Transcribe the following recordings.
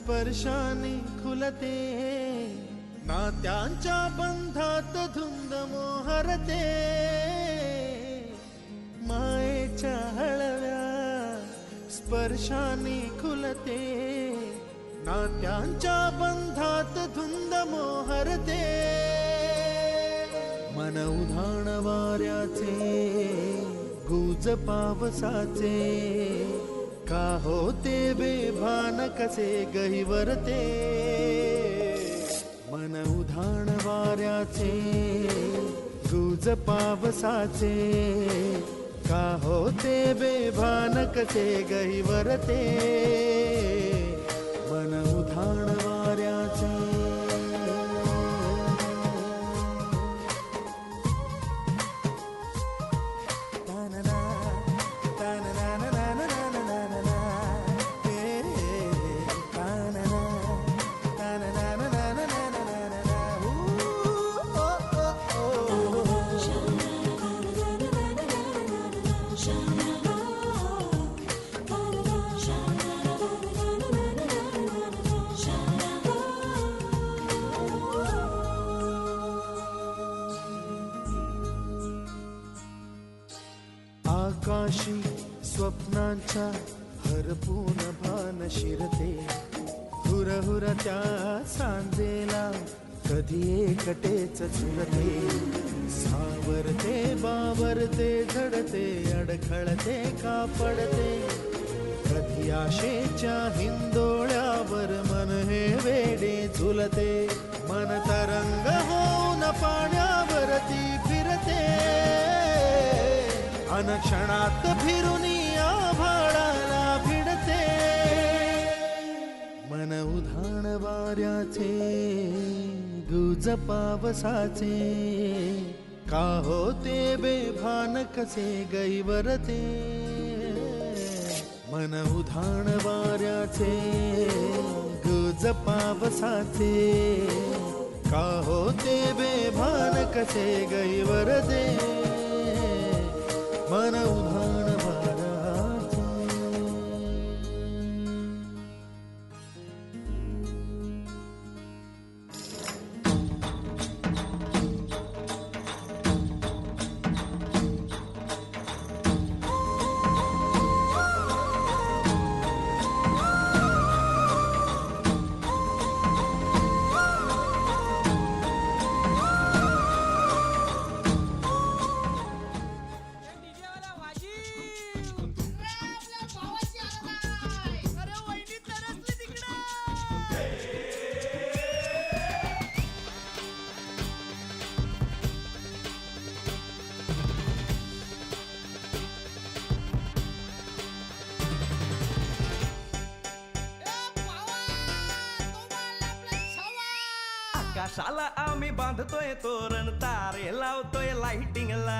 स्पर्शाने खुलते, नात्यांच्या बंधात धुंद मोहरते, मायेच्या हळव्या स्पर्शाने खुलते, नात्यांच्या बंधात धुंद मोहरते, मन उधाण वाऱ्याचे गुज पावसाचे, का होते बेभान कसे गहिवरते, मन उधाण वाऱ्याचे गुज पावसाचे, का होते बेभान कसे गहिवरते, मन उधाण वाऱ्याचे. आकाशी स्वप्नांच्या हरपून भान शिरते, हुरहुर त्या सांजेला कधी एकटेच झुरते, सावरते बावरते झडते, अडखळते का पडते, कधी आशेच्या हिंदोळ्यावर मन हे वेडे झुलते, मन तरंग होऊन पाण्यावरती फिरते, अनक्षणात फिरुनी आभाळाला भिडते, मन उधाण वाऱ्याचे गुज पावसाचे, का होते बेभान कसे गैवरते, मन उधाण वाऱ्याचे गुज पावसाचे, का होते बेभान कसे गैवरते, मन उधाण वाऱ्याचे. आकाशाला आम्ही बांधतोय तोरण, तारे लावतोय लाइटिंगला,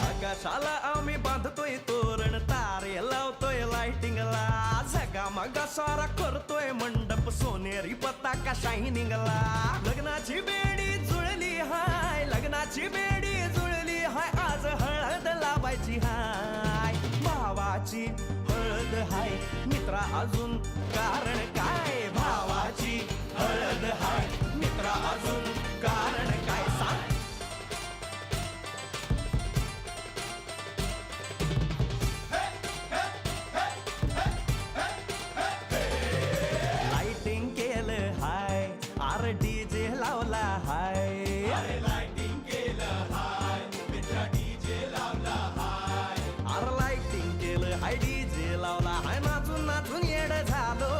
आकाशाला आम्ही बांधतोय तोरण, तारे लावतोय लाइटिंगला, झगामगा सारा करतोय मंडप, सोनेरी पताका शायनिंगला, लग्नाची बेडी जुळली हाय, लग्नाची बेडी जुळली हाय, आज हळद लावायची हाय, भावाची हळद हाय, मित्रा अजून कारण काय, भावाची हळद हाय, मित्रा अजून कारण काय, सांग. लाइटिंग केलं हाय, आर डीजे लावला हाय, लाइटिंग केलं हाय, मित्रा डीजे लावला हाय, आर लाइटिंग केलं हाय, डीजे लावला हाय, नाचून नाचून येड झालो,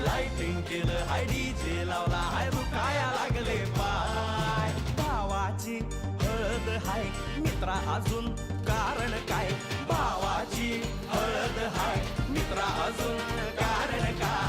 लाइटिंग केलं हाय, डीजे लावला हाय, दुखाया लागले पाय, भावाची हळद हाय, मित्रा अजून कारण काय, भावाची हळद हाय, मित्रा अजून कारण काय.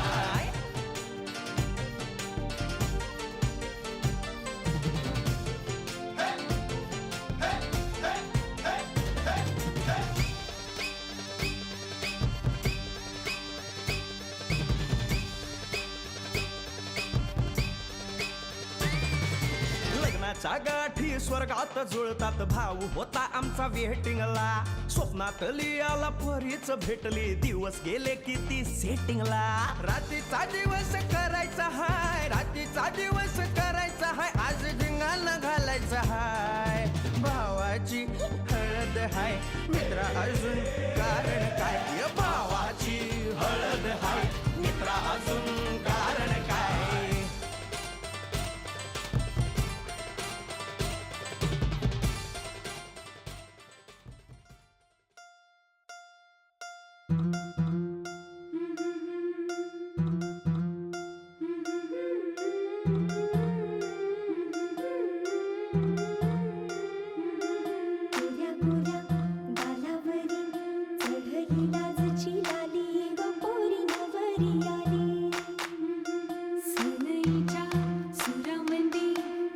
प्रेमाच्या गाठी स्वर्गात जुळतात भाऊ होता आमचा वेटिंगला स्वप्नातली आला परीच भेटली दिवस गेले किती सेटिंगला रात्रीचा दिवस करायचा हाय रात्रीचा दिवस करायचा हाय आज धिंगाणा घालायचा हाय भावाची हळद हाय मित्रा अजून कारण काय भावाची हळद हाय मित्रा अजून कारण काय गोऱ्या गोऱ्या गालावरी चढली लाजची लाली व पोरी नवरी आली सनईच्या सुरामंदी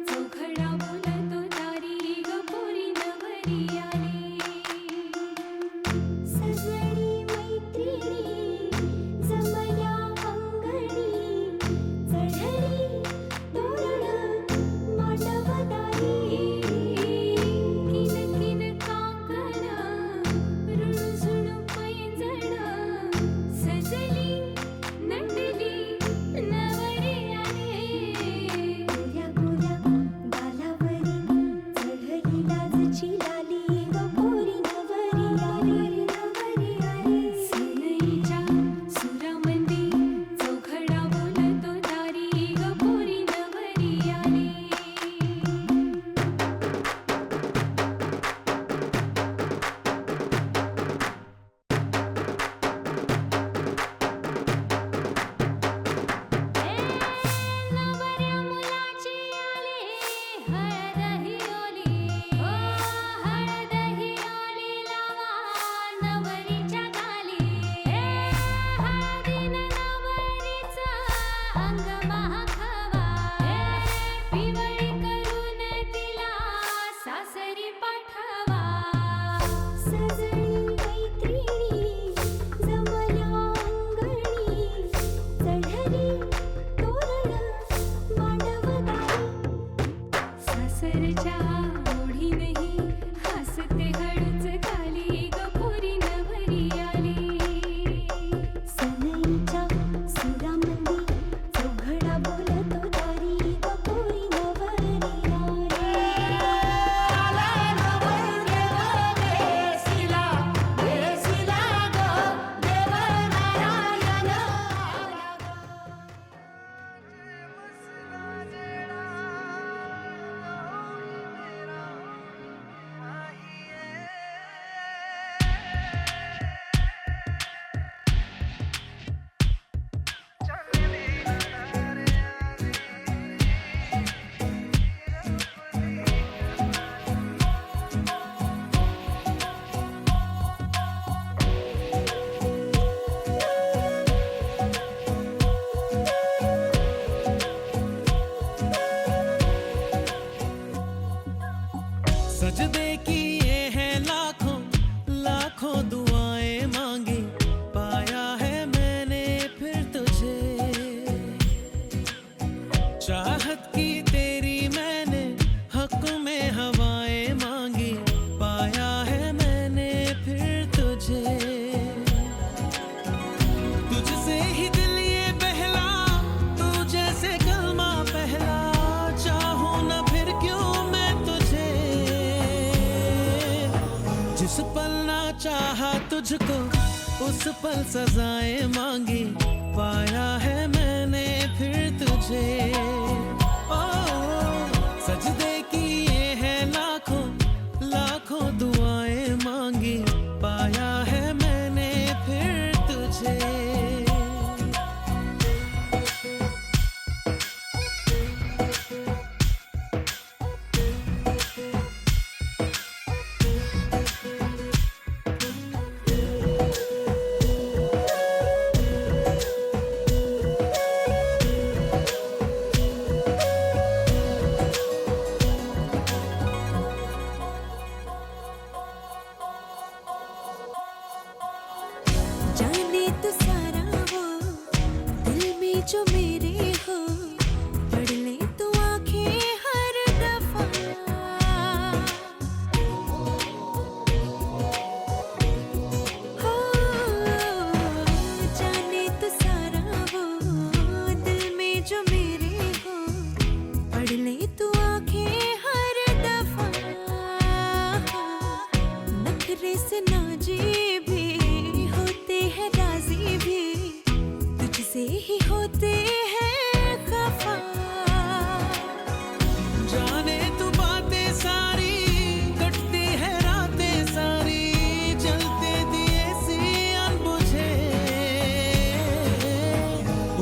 चौघडा बोलतो दारी ग पोरी नवरी आली सजणी मैत्रिणी जमल्या अंगणी चढली तोरण मांडवदारी किन किन काकण रुणझुण पैंजण सजली नटली नवरी आली गोऱ्या गोऱ्या गालावरी चढली लाजची लाली व पोरी नवरी आली नवरी आली सनईच्या सुरामंदी चौघडा बोलतो दारी ग पोरी नवरी आली नवऱ्या मुलाची आली हळद ही ओली ओ हळद ही ओली लावा नवरीच्या गाली हळदीनं नवरीचं अंग महाखावा पिवळी करून तिला सासरी पाठवा सजणी मैत्रिणी जमल्या अंगणी चढली तोरण मांडवदारी सासरच्या ओढीनही हसते हळूच खाली ग पोरी नवरी आली सनईच्या सुरामंदी चौघडा बोलतो दारी ग पोरी नवरी सजदे किए हैं लाखों लाखों दुआएं मांगी पाया है मैंने फिर तुझे चाहत की तेरी मैंने हक में हवाएं मांगी पाया है मैंने फिर तुझे तुझसे ही दिल ये बहला तू जैसे कलमा पहला चाहूं ना फिर क्यों मैं तुझे जिस पल ना चाहा तुझको उस पल सजाएं मांगी पाया है मैंने फिर तुझे ओ सजदे किए हैं लाखों लाखों दुआएं मांगी पाया है मैंने फिर तुझे जाने तू भी तुझसे ही होते हैं खफा। जाने तू बातें सारी, कटती है रातें सारी, जलते दिए सी अनबुझे।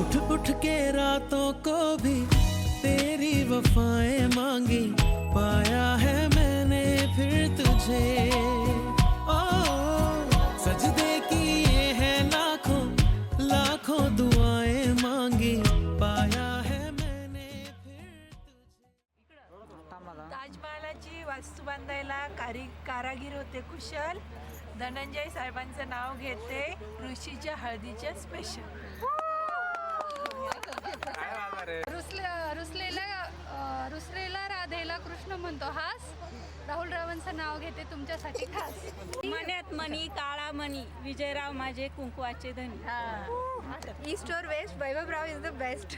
उठ उठ के रातों को भी तेरी वफाएं मांगी, पाया है मैंने फिर तुझे। ओ सजदे किए हैं लाखों लाखों दुआएं मांगी, पाया है मैंने फिर तुझे। ताजमहालाची वास्तू बांधायला कारागीर होते कुशल. धनंजय साहेबांचं नाव घेते. ऋषीच्या हळदीच्या स्पेशल. रुसलेला राधेला कृष्ण म्हणतो हास. राहुल रावांचं नाव घेते तुमच्यासाठी खास. मण्यात मणी काळा मणी, विजयराव माझे कुंकवाचे धनी. ईस्ट और waste Vaibhavrao is the best.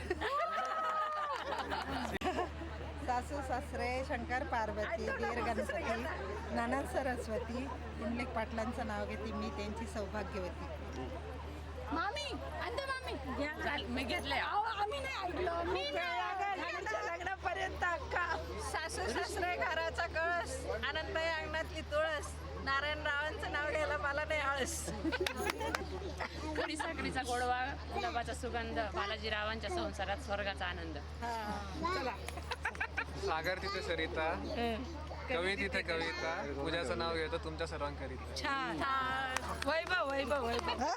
सासू सासरे शंकर पार्वती दीर गणपती ननद सरस्वती इंग्लिश पाटलांचं नाव घेते मी, त्यांची सौभाग्यवती. मामी अंधे मामी मी घेतलंय. आम्ही नाही ऐकलं. मी लग्नापर्यंत अक्का. सासू सासरे घराचा कळस, आनंदाई अंगणातली तुळस, नारायण रावांचं नाव घ्यायला मला नाही आळस. खडी साखरीचा गोडवा, गुलाबाचा सुगंध, बालाजीरावांच्या संसारात स्वर्गाचा आनंद. सागर तिथे सरिता, कवी तिथे कविता, पूजाचं नाव घेतो तुमच्या सर्वांकरिता. छान. वैभव वैभव वैभव.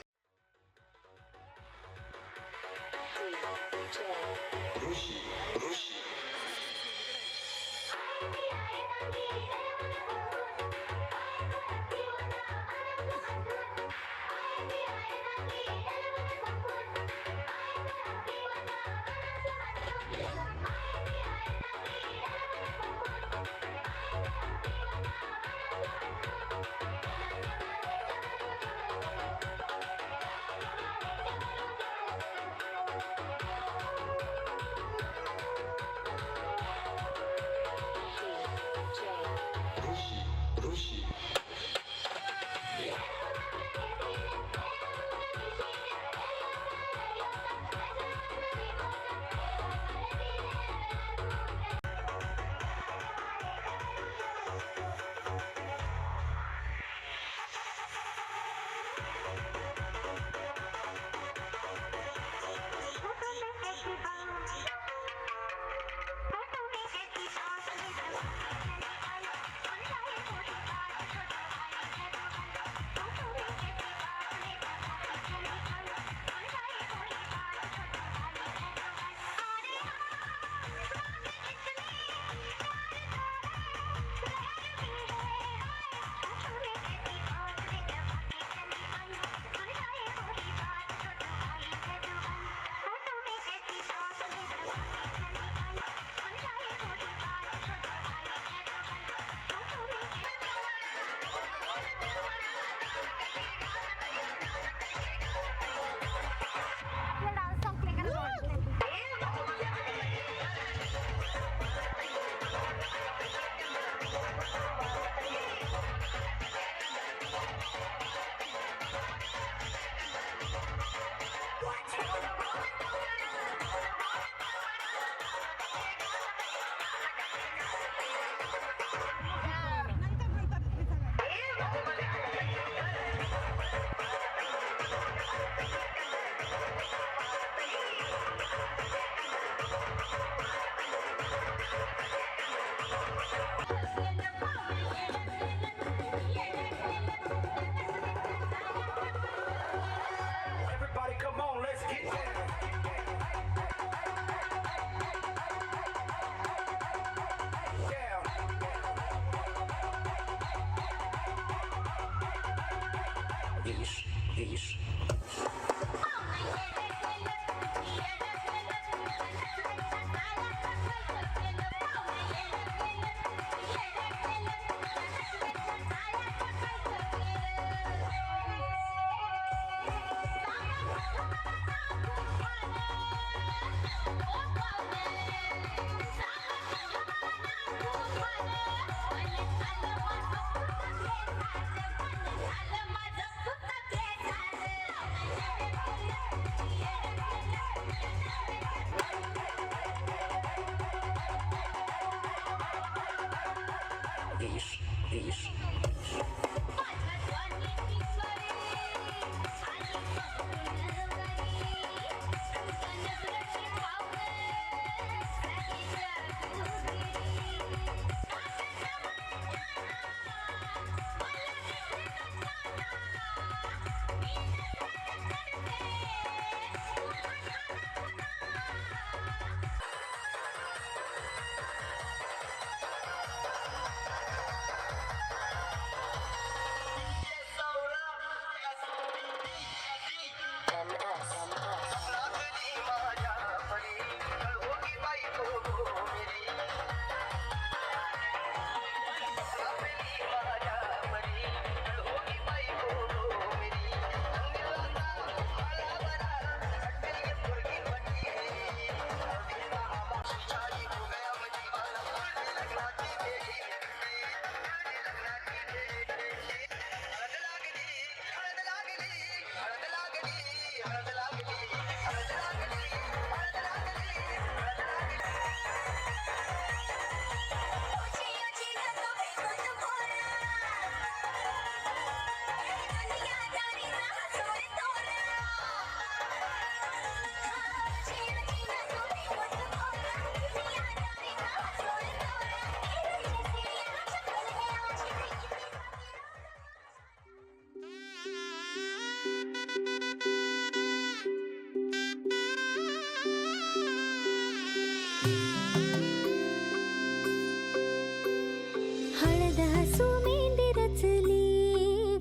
हळद हसू मेंदी रचली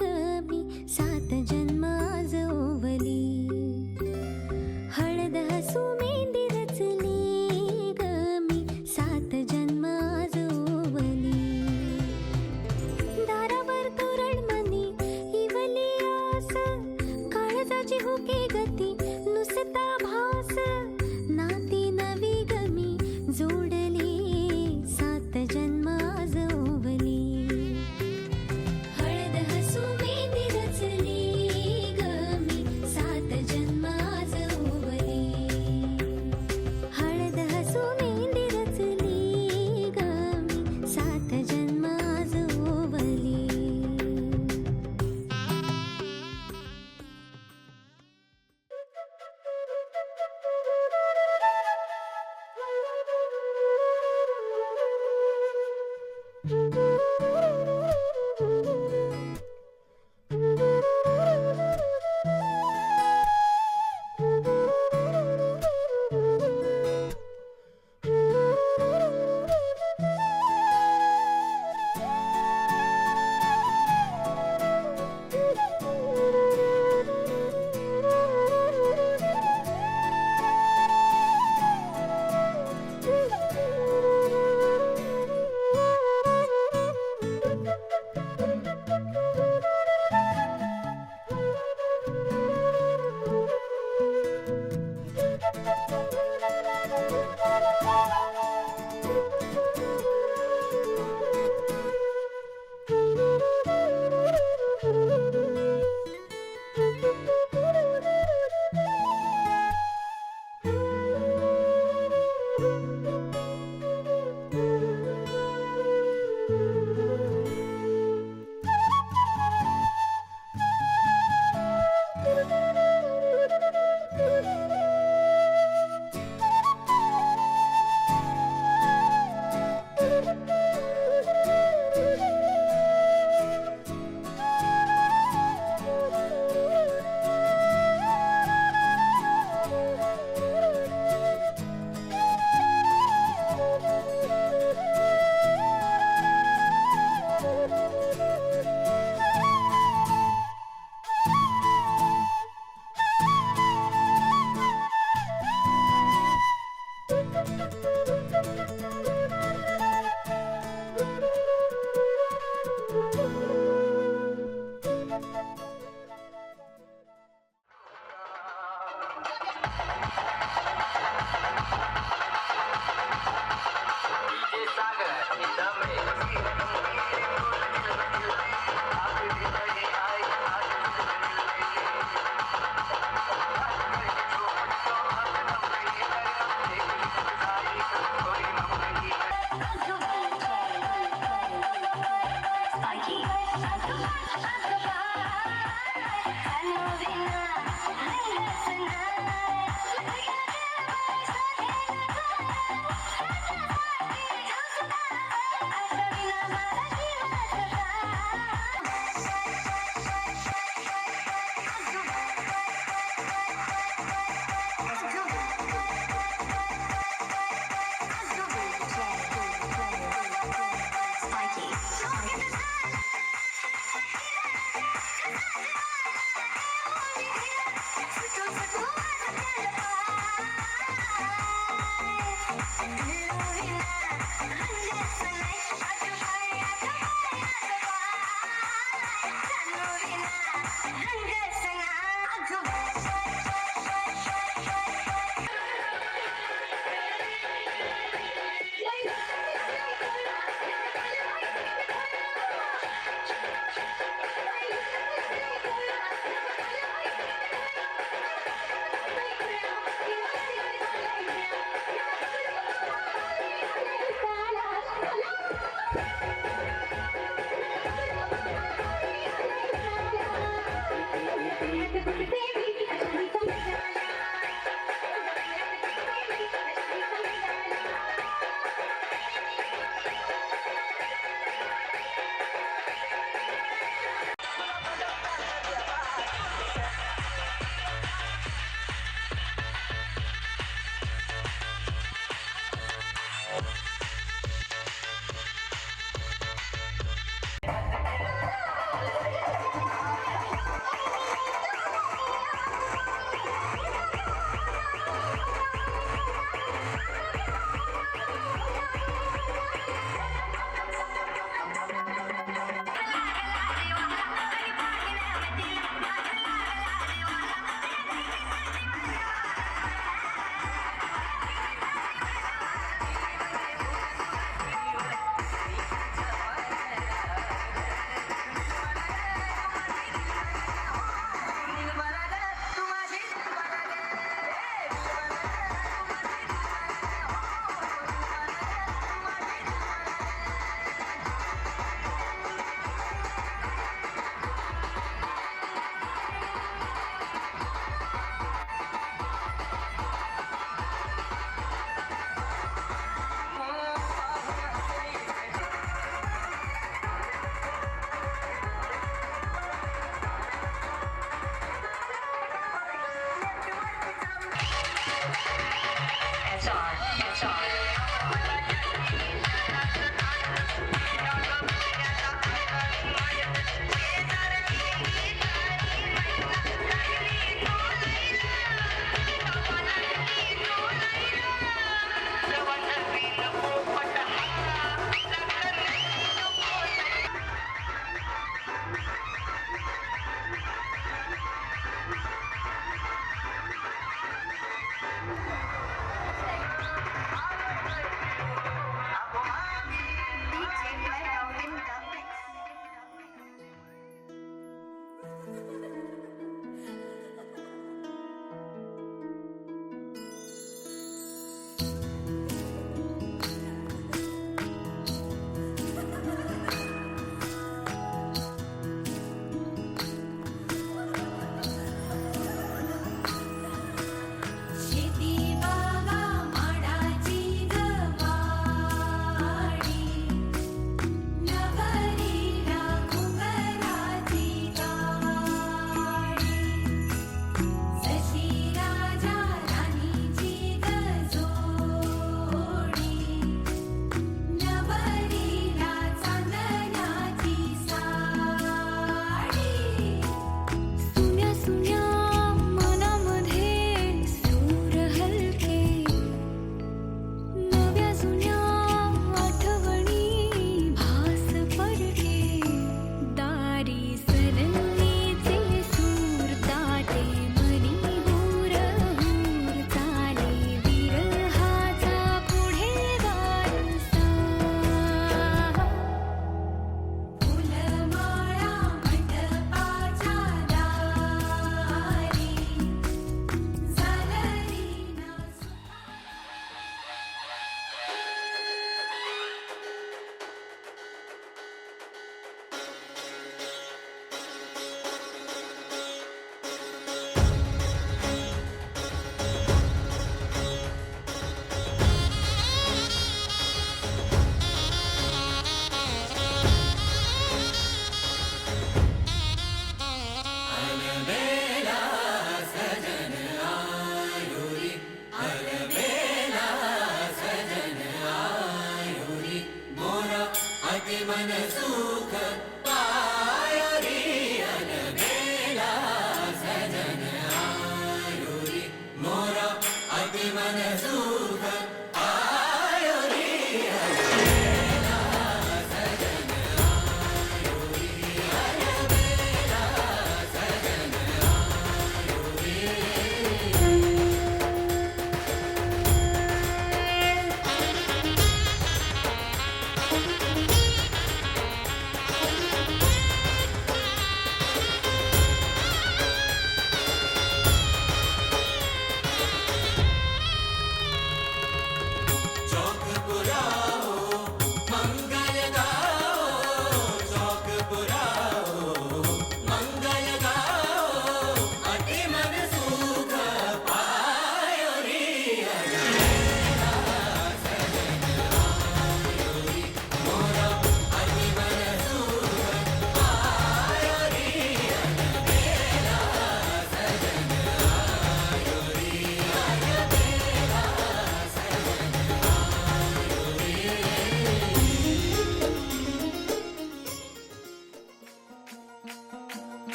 ग मी 7 जन्म आज ओवली हळद हसू मेंदी रचली ग मी 7 जन्म आज ओवली दारावर तोरणमणी इवली आस काळजाची हुके गती नुसता भास नाती नवी गमी जोडली 7 जन्म आज ओवली हळद हसू मेंदी रचली ग मी 7 जन्म आज ओवली हळद हसू मेंदी रचली ग मी 7 जन्म आज ओवली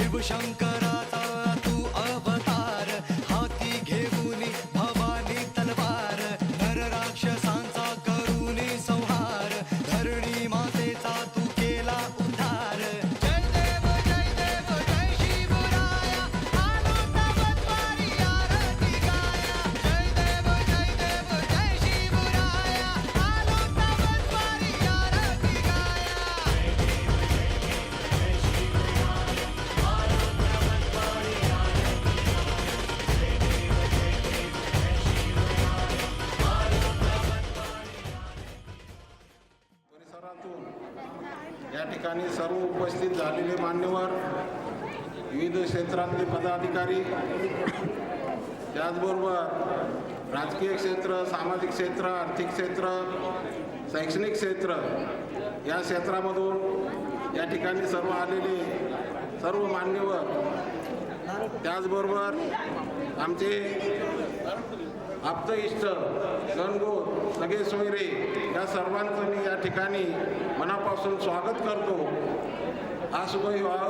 शिवशंकराचा तू अवतार, हाती घेऊन भवानी तलवार, नर राक्षसांचा करूनी संहार, धरणी मातेचा तू केला उद्धार. जय देव जय शिवराया, आलो तव द्वारी आरती गाया. जय देव जय शिवराया, आलो तव द्वारी आरती गाया. परिसरातून या ठिकाणी सर्व उपस्थित झालेले मान्यवर, विविध क्षेत्रातले पदाधिकारी, त्याचबरोबर राजकीय क्षेत्र, सामाजिक क्षेत्र, आर्थिक क्षेत्र, शैक्षणिक क्षेत्र या क्षेत्रामधून या ठिकाणी सर्व आलेले सर्व मान्यवर, त्याचबरोबर आमचे आप्त इष्ट गणगोत सगळे सोयरे, या सर्वांचं मी या ठिकाणी मनापासून स्वागत करतो. हा शुभविवाह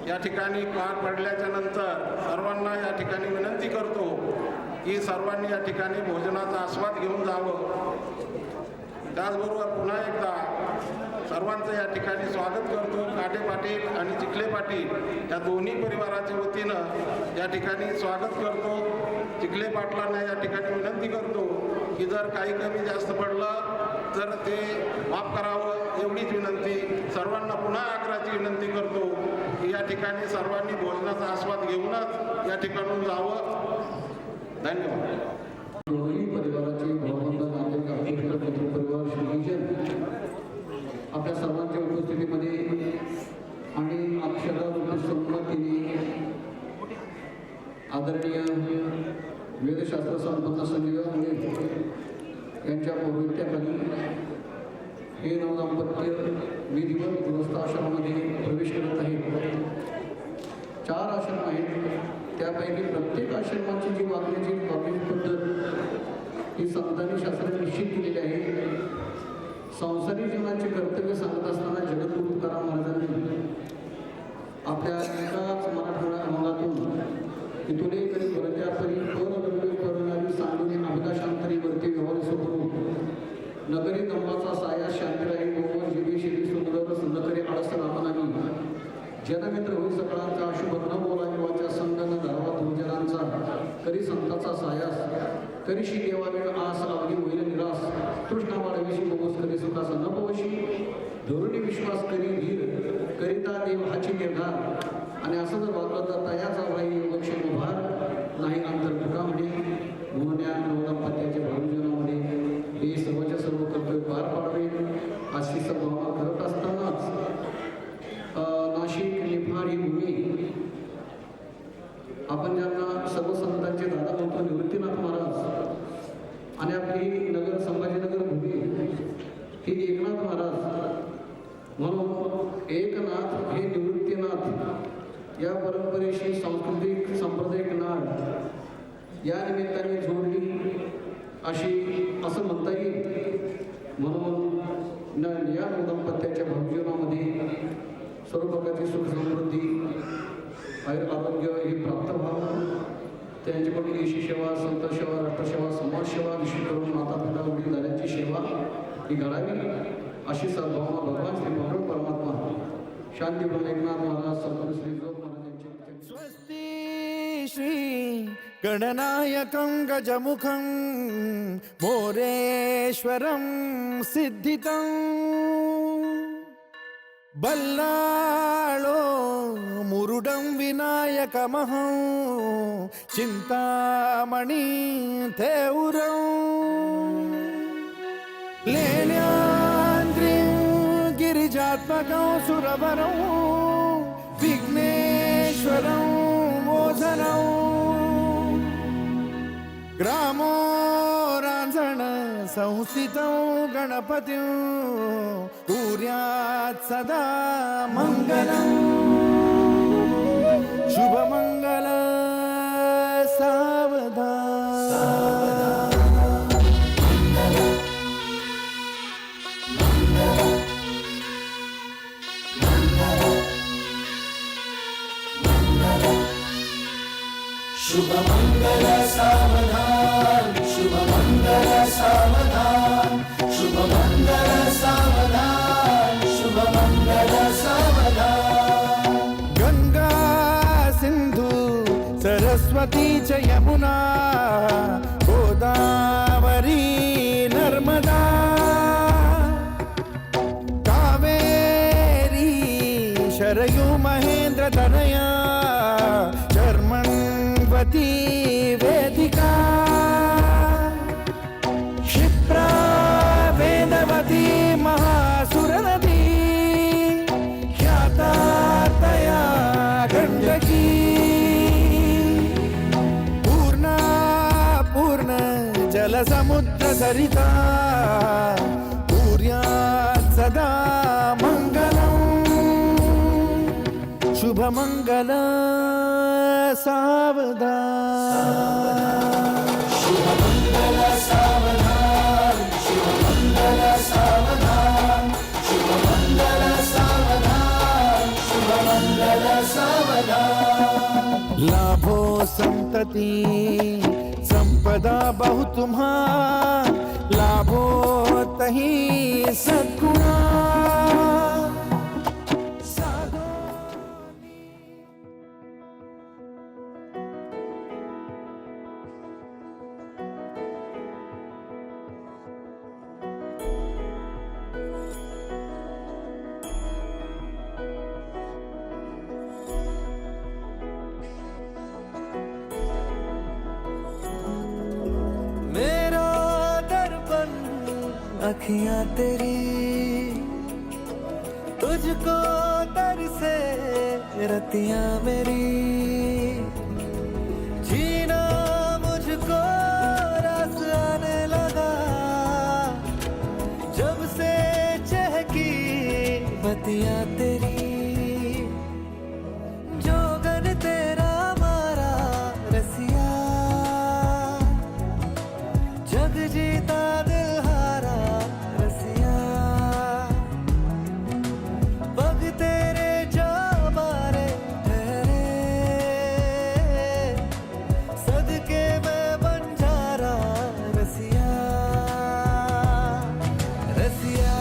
या ठिकाणी पार पडल्याच्या नंतर सर्वांना या ठिकाणी विनंती करतो की सर्वांनी या ठिकाणी भोजनाचा आस्वाद घेऊन जावं. त्याचबरोबर पुन्हा एकदा सर्वांचं या ठिकाणी स्वागत करतो. काटे पाटील आणि चिखले पाटील या दोन्ही परिवाराच्या वतीनं या ठिकाणी स्वागत करतो. चिखले पाटलांना या ठिकाणी विनंती करतो की जर काही कमी जास्त पडलं तर ते माफ करावं, एवढीच विनंती. सर्वांना पुन्हा आग्रहाची विनंती करतो की या ठिकाणी सर्वांनी भोजनाचा आस्वाद घेऊनच या ठिकाणून जावं. धन्यवाद. दोन्ही परिवाराचे भावबंध नागरिक आपले परिवार श्रीजन आपल्या सर्वांच्या उपस्थितीमध्ये आणि अक्षर संमतीने आदरणीय वेदशास्त्र संपन्न संजीव यांच्या पौरोहित्याखाली हे नवदाम्पत्य विधिवत गृहस्थाश्रमामध्ये प्रवेश करत आहे. 4 आश्रम आहेत, त्यापैकी प्रत्येक आश्रमाची जी वागण्याची पद्धत ही संतांनी शास्त्राने निश्चित केलेली आहे. संसारी जीवनाचे कर्तव्य सांगत असताना जगद्गुरु तुकाराम महाराजांनी आपल्या एकाच मराठवाड्या अभंगातून इथुने करी परत्यापरी परद्रव्य करणारी सांडून अभिलाषांतरी वरती व्यवहार सुरू नगरी दंबाचा साया शांती राही गोवर जिबी शिरी सुंदर सुंदकरी आळस रामनामी जनमित्र होई सकाळांचा अशुभ न बोलावी वाच्या संगन धरावा दुर्जनांचा करी संताचा सायास करीशी देवावेळ आस लावली होईल निरास तृष्णा वाढविशी बोगस करी सुखाचा न पवशी धोरणी विश्वास करी धीर करिता देव हाची निर्धार. आणि असं जर वागलं तर तयाचा वाई योगक्षेम भार नाही अंतर तुका म्हणे. म्हणून या नवदाम्पत्याच्या भावजीवनामध्ये हे सर्वच्या सर्व कर्तव्य पार पाडावे अशी सद्भावना करत असतानाच नाशिक निफाड ही भूमी आपण ज्यांना सर्व संतांचे दादा म्हणतो निवृत्तीनाथ महाराज आणि आपली नगर संभाजीनगर भूमी ही एकनाथ महाराज म्हणून एकनाथ हे निवृत्तीनाथ या परंपरेशी सांस्कृतिक सांप्रदायिक नाळ या निमित्ताने जोडली अशी असं म्हणता येईल. म्हणून या नवदाम्पत्याच्या भावजीवनामध्ये सर्व प्रकारची सुख समृद्धी आरोग्य हे प्राप्त व्हावं. त्यांच्याकडून येशी सेवा, संत सेवा, राष्ट्रसेवा, समाजसेवा, विशेष करून माता पिता वडील झाल्याची सेवा ही घडावी अशी सद्भावना भगवान श्री पांडुरंग परमात्मा शांती एकनाथ महाराज सद्गुरू श्री जोग महाराज यांचे स्वस्ति श्री गणनायकं गजमुखं मोरेश्वरं सिद्धितं बल्लाळो मुरुडं विनायकमहं चिंतामणि थेउरं लेण्याद्रिं गिरिजात्मकं सुरवरं विघ्नेश्वरं मोझनं ग्रामो रांझण संस्थितं गणपतिं कुर्यात् सदा मंगलं शुभमंगल सावधान. गंगा सिंधू सरस्वती च यमुना गोदावरी नर्मदा कावेरी शरयू महेंद्र तनया चर्मण्वती वेदिका क्षिप्रा वेदवती महासुरनदी ख्याता तया गण्डकी पूर्णा पूर्ण जलसमुद्र सरिता पूर्यात् सदा मङ्गलम् शुभमङ्गल सावधान लाभो संतति संपदा बहु तुम्हा लाभो तही सद्गुणा मेरा दर्पण अखियां तेरी तुझको तरसे रतियां मेरी जीना मुझको रस आने लगा जब से चहकी बतियां तेरी जोगन तेरा मारा रसिया जग जीता दिल हारा रसिया पग तेरे जो मारे ठहरे सदके मैं बंजारा रसिया रसिया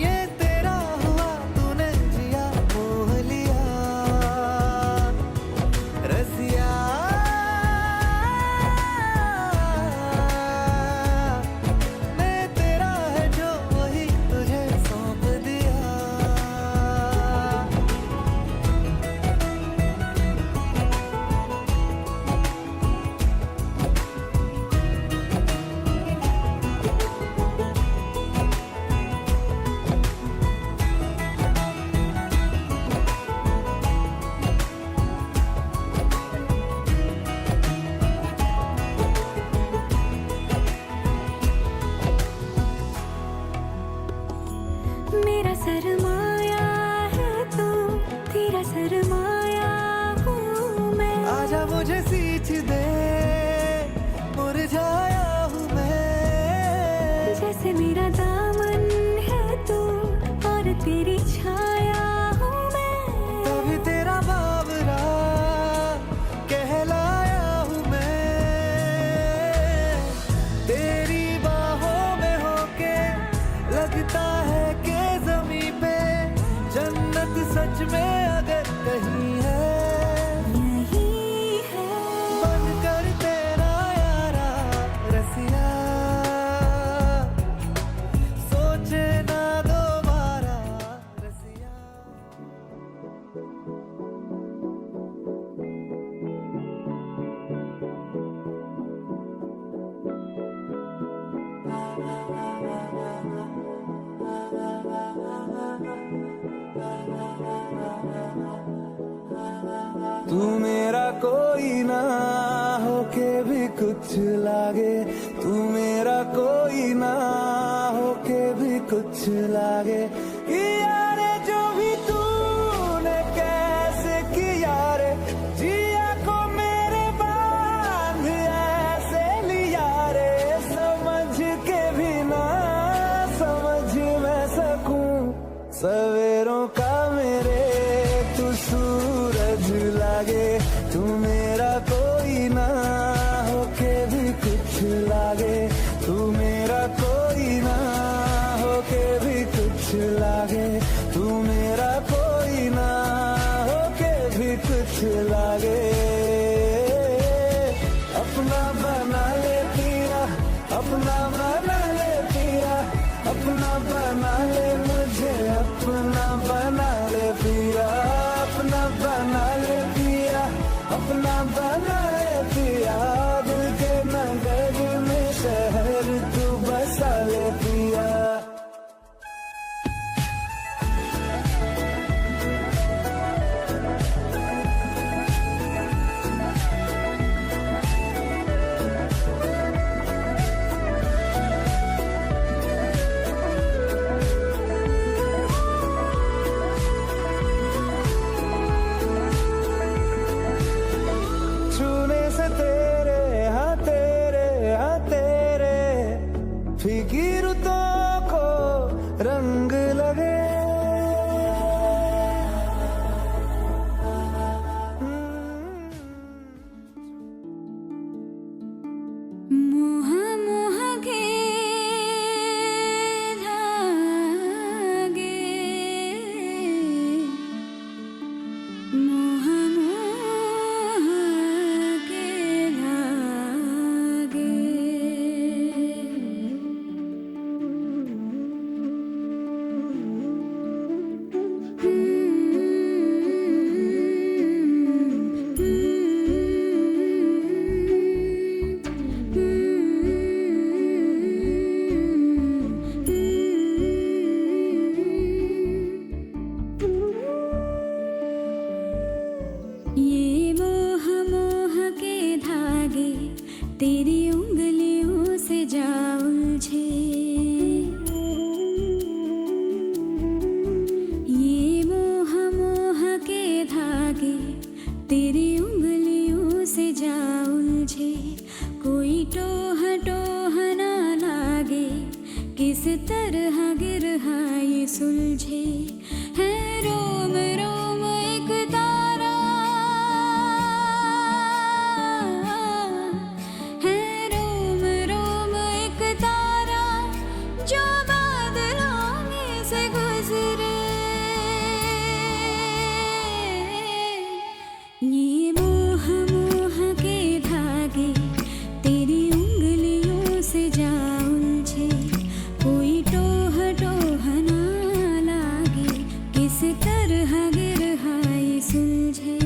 ये तेरा हुआ तूने जिया मोह लिया रसिया मैं तेरा है जो वही तुझे सौंप दिया मेरा सरमाया है तू तेरा सरमाया हूँ मैं आजा मुझे सींच दे मुरझाया हूँ मैं जैसे मेरा दामन है तू और तेरी छाया हूँ मैं तभी तेरा बाबरा कहलाया हूँ मैं तेरी बाहों में होके लगता है कि ज़मीं पे जन्नत सच में अगर कहीं है यही है बनकर तेरा यारा रसिया सोचे ना दोबारा रसिया तू मेरा कोई ना होके भी कुछ लागे तू मेरा कोई ना होके भी कुछ लागे यारे जो भी तूने कैसे किया रे जिया को मेरे बांध ऐसे लिया रे समझ के भी ना समझ मैं सकूं सवेरों का मेरे तू मेरा कोई ना होके भी कुछ लागे, तू मेरा कोई ना होके भी कुछ लागे, तू मेरा कोई ना होके भी कुछ लागे। अपना बना ले पिया, अपना बना ले पिया, अपना बना ले मुझे, अपना बना ले पिया, अपना बना ले पिया, अपना बना ले पिया। दिल के नगर में शहर तू बसा ले पिया। छूने से तेरे हाँ तेरे फीकी रुतों को रंग लगे। मोह मोह के धागे, मोह मोह के धागे। ये मोह मोह के धागे तेरी उंगलियों से जा उलझे। ये मोह मोह के धागे तेरी उंगलियों से जा उलझे। कोई टोह टोह ना लागे, किस तरह गिरहा ये सुलझे। है रोम रोम एक तारा, है रोम रोम एक तारा जो बादलों में से गुजरे। ये मोह मोह के धागे तेरी उंगलियों से जा उलझे। कोई टोह टोह ना लागे, किस तरह गिरहा ये सुलझे।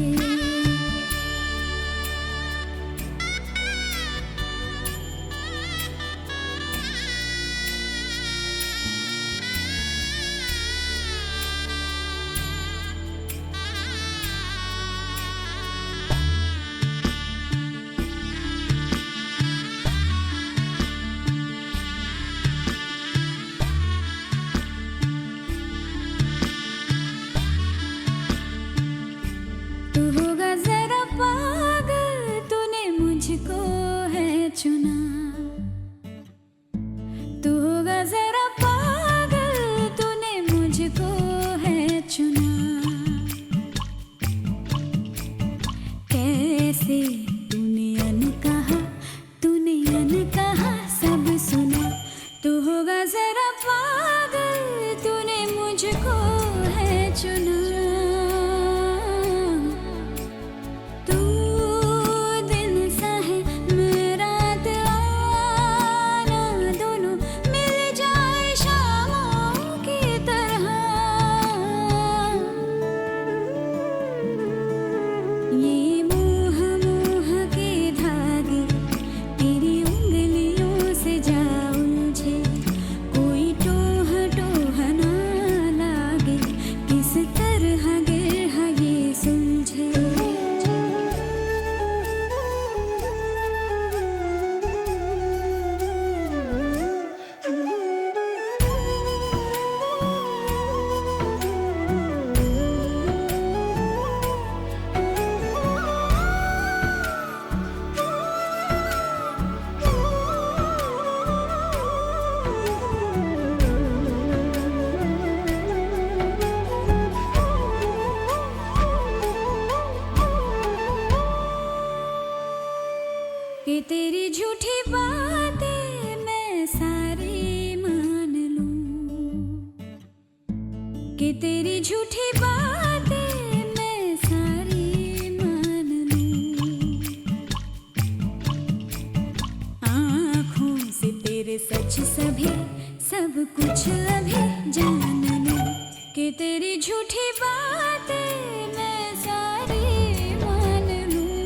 तू होगा जरा पागल, तूने मुझको है चुना। तू होगा जरा पागल, तूने मुझको है चुना। कैसे तूने अनकहा सब सुना। तू होगा जरा पागल, तूने मुझको है चुना। तू दिन सा है मैं रात बातें मैं सारी मान लूं।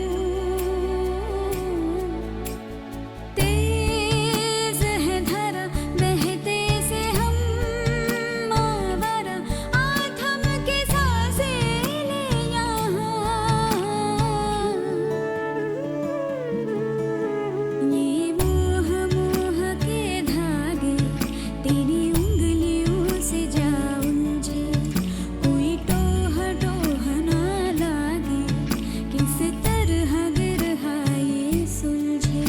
तेज है धारा बहते से हम आवारा, आथम के सांसें ले यहाँ। ये मोह मोह के धागे तेरी उंगलियों से जा उलझे, कोई टोह टोह ना लागे, किस तरह गिरहा ये सुलझे।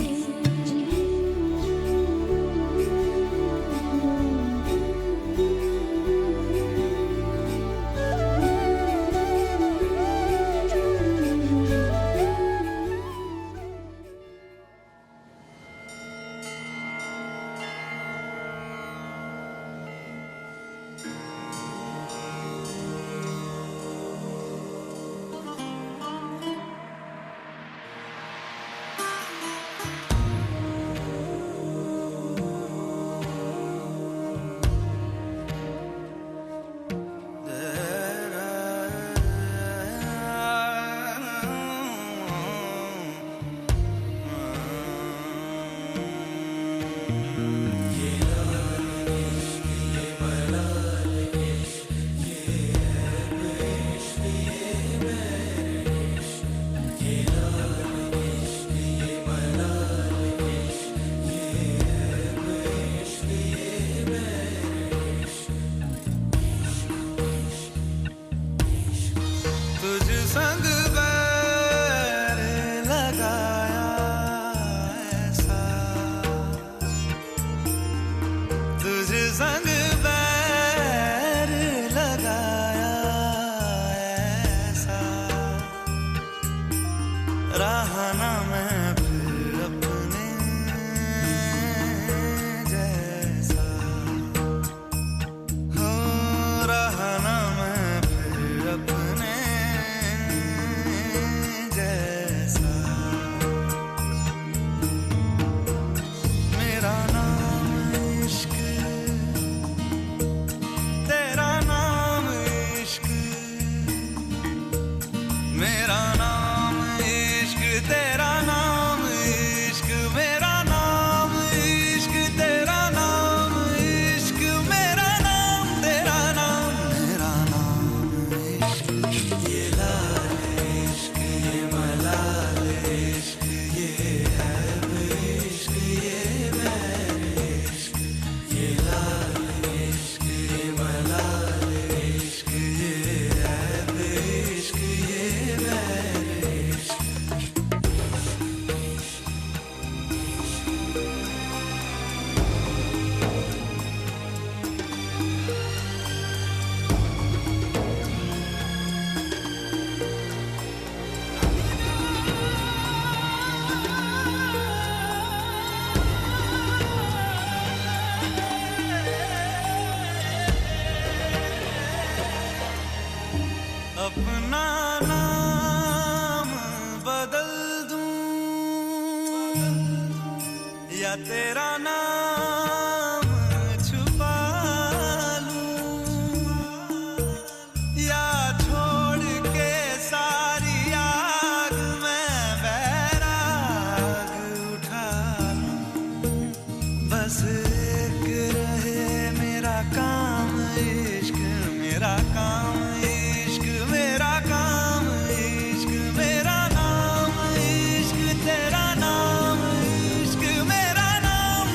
तुझ संग बैर लगाया ऐसा, तुझ संग बैर लगाया ऐसा, रहा ना मैं फिर अपने जैसा, हो रहा ना मैं फिर अपने जैसा। मेरा नाम इश्क, तेरा नाम इश्क, मेरा नाम इश्क, तेरा नाम इश्क, मेरा नाम इश्क, तेरा नाम इश्क, मेरा नाम तेरा नाम, मेरा नाम इश्क। ये लाल इश्क, ये मलाल इश्क, ये ऐब इश्क, ये बैर इश्क, ये लाल इश्क, ये मलाल इश्क, ये ऐब इश्क, ये बैर इश्क। अपना नाम बदल दूं या तेरा नाम छुपा लूं, या छोड़ के सारी आग में बैराग उठा लूं। बस एक रहे मेरा काम इश्क, मेरा काम इश्क, मेरा काम इश्क, मेरा नाम इश्क, तेरा नाम इश्क, मेरा नाम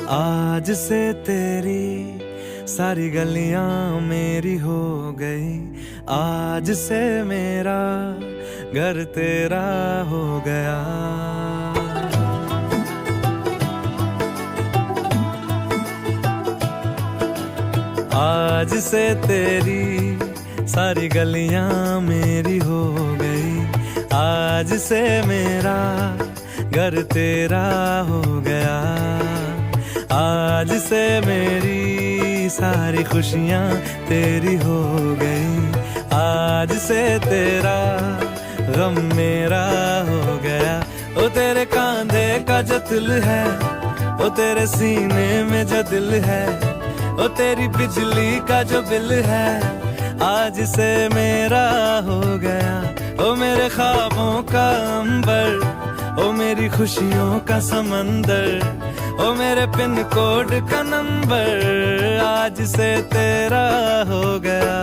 आज से तेरी सारी गलियां मेरी हो गई, आज से मेरा घर तेरा हो गया। आज से तेरी सारी गलियां मेरी हो गई, आज से मेरा घर तेरा हो गया। आज से मेरी सारी खुशियां तेरी हो गई, आज से तेरा गम मेरा हो गया। ओ तेरे कांधे का जो दिल है, ओ तेरे सीने में जो दिल है, ओ तेरी बिजली का जो बिल है, आज से मेरा हो गया। ओ मेरे ख्वाबों का अंबर, ओ मेरी खुशियों का समंदर, ओ मेरे पिन कोड का नंबर, आज से तेरा हो गया।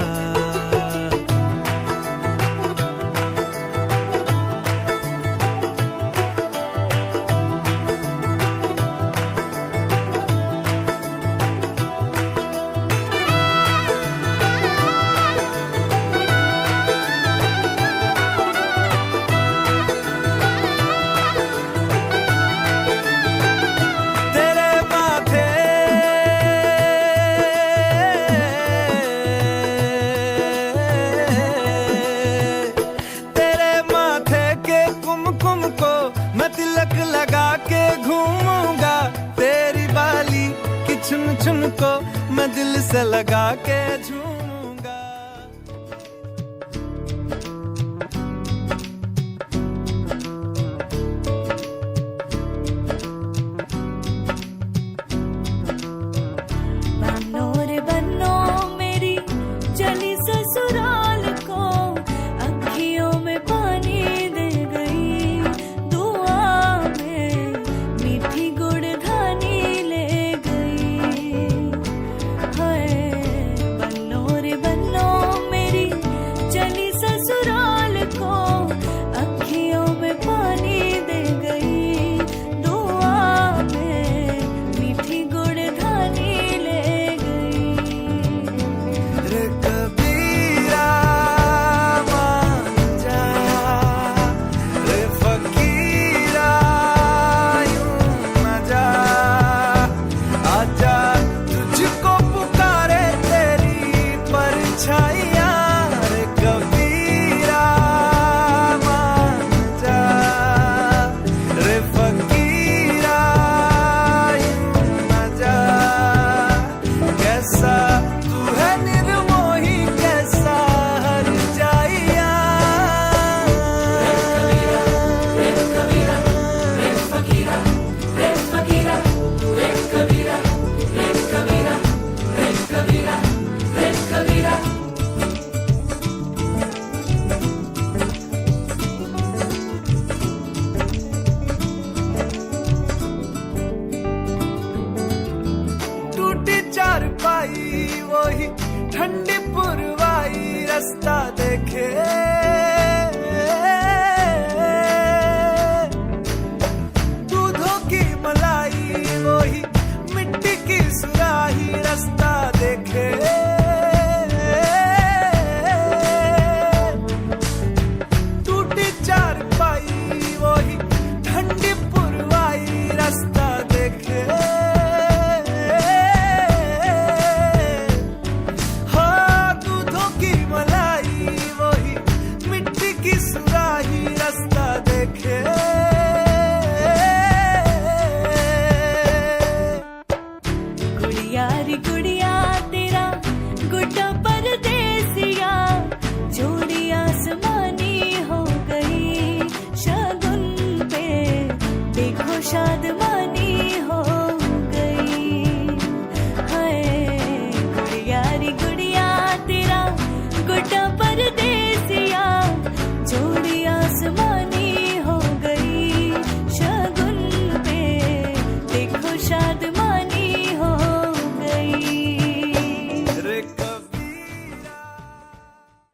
तिलक लगा के घूमूंगा, तेरी बाली की चुन चुन को मैं दिल से लगा के झूमूंगा। बनो रे बनो मेरी चली ससुराल को, अखियों में पानी दे गई, वही ठंडी पुरवाई रास्ता देखे, दूधों की मलाई वही मिट्टी की सुराही रास्ता देखे। टूटी चारपाई वही ठंडी पुरवाई रास्ता देखे। गुड़िया री गुड़िया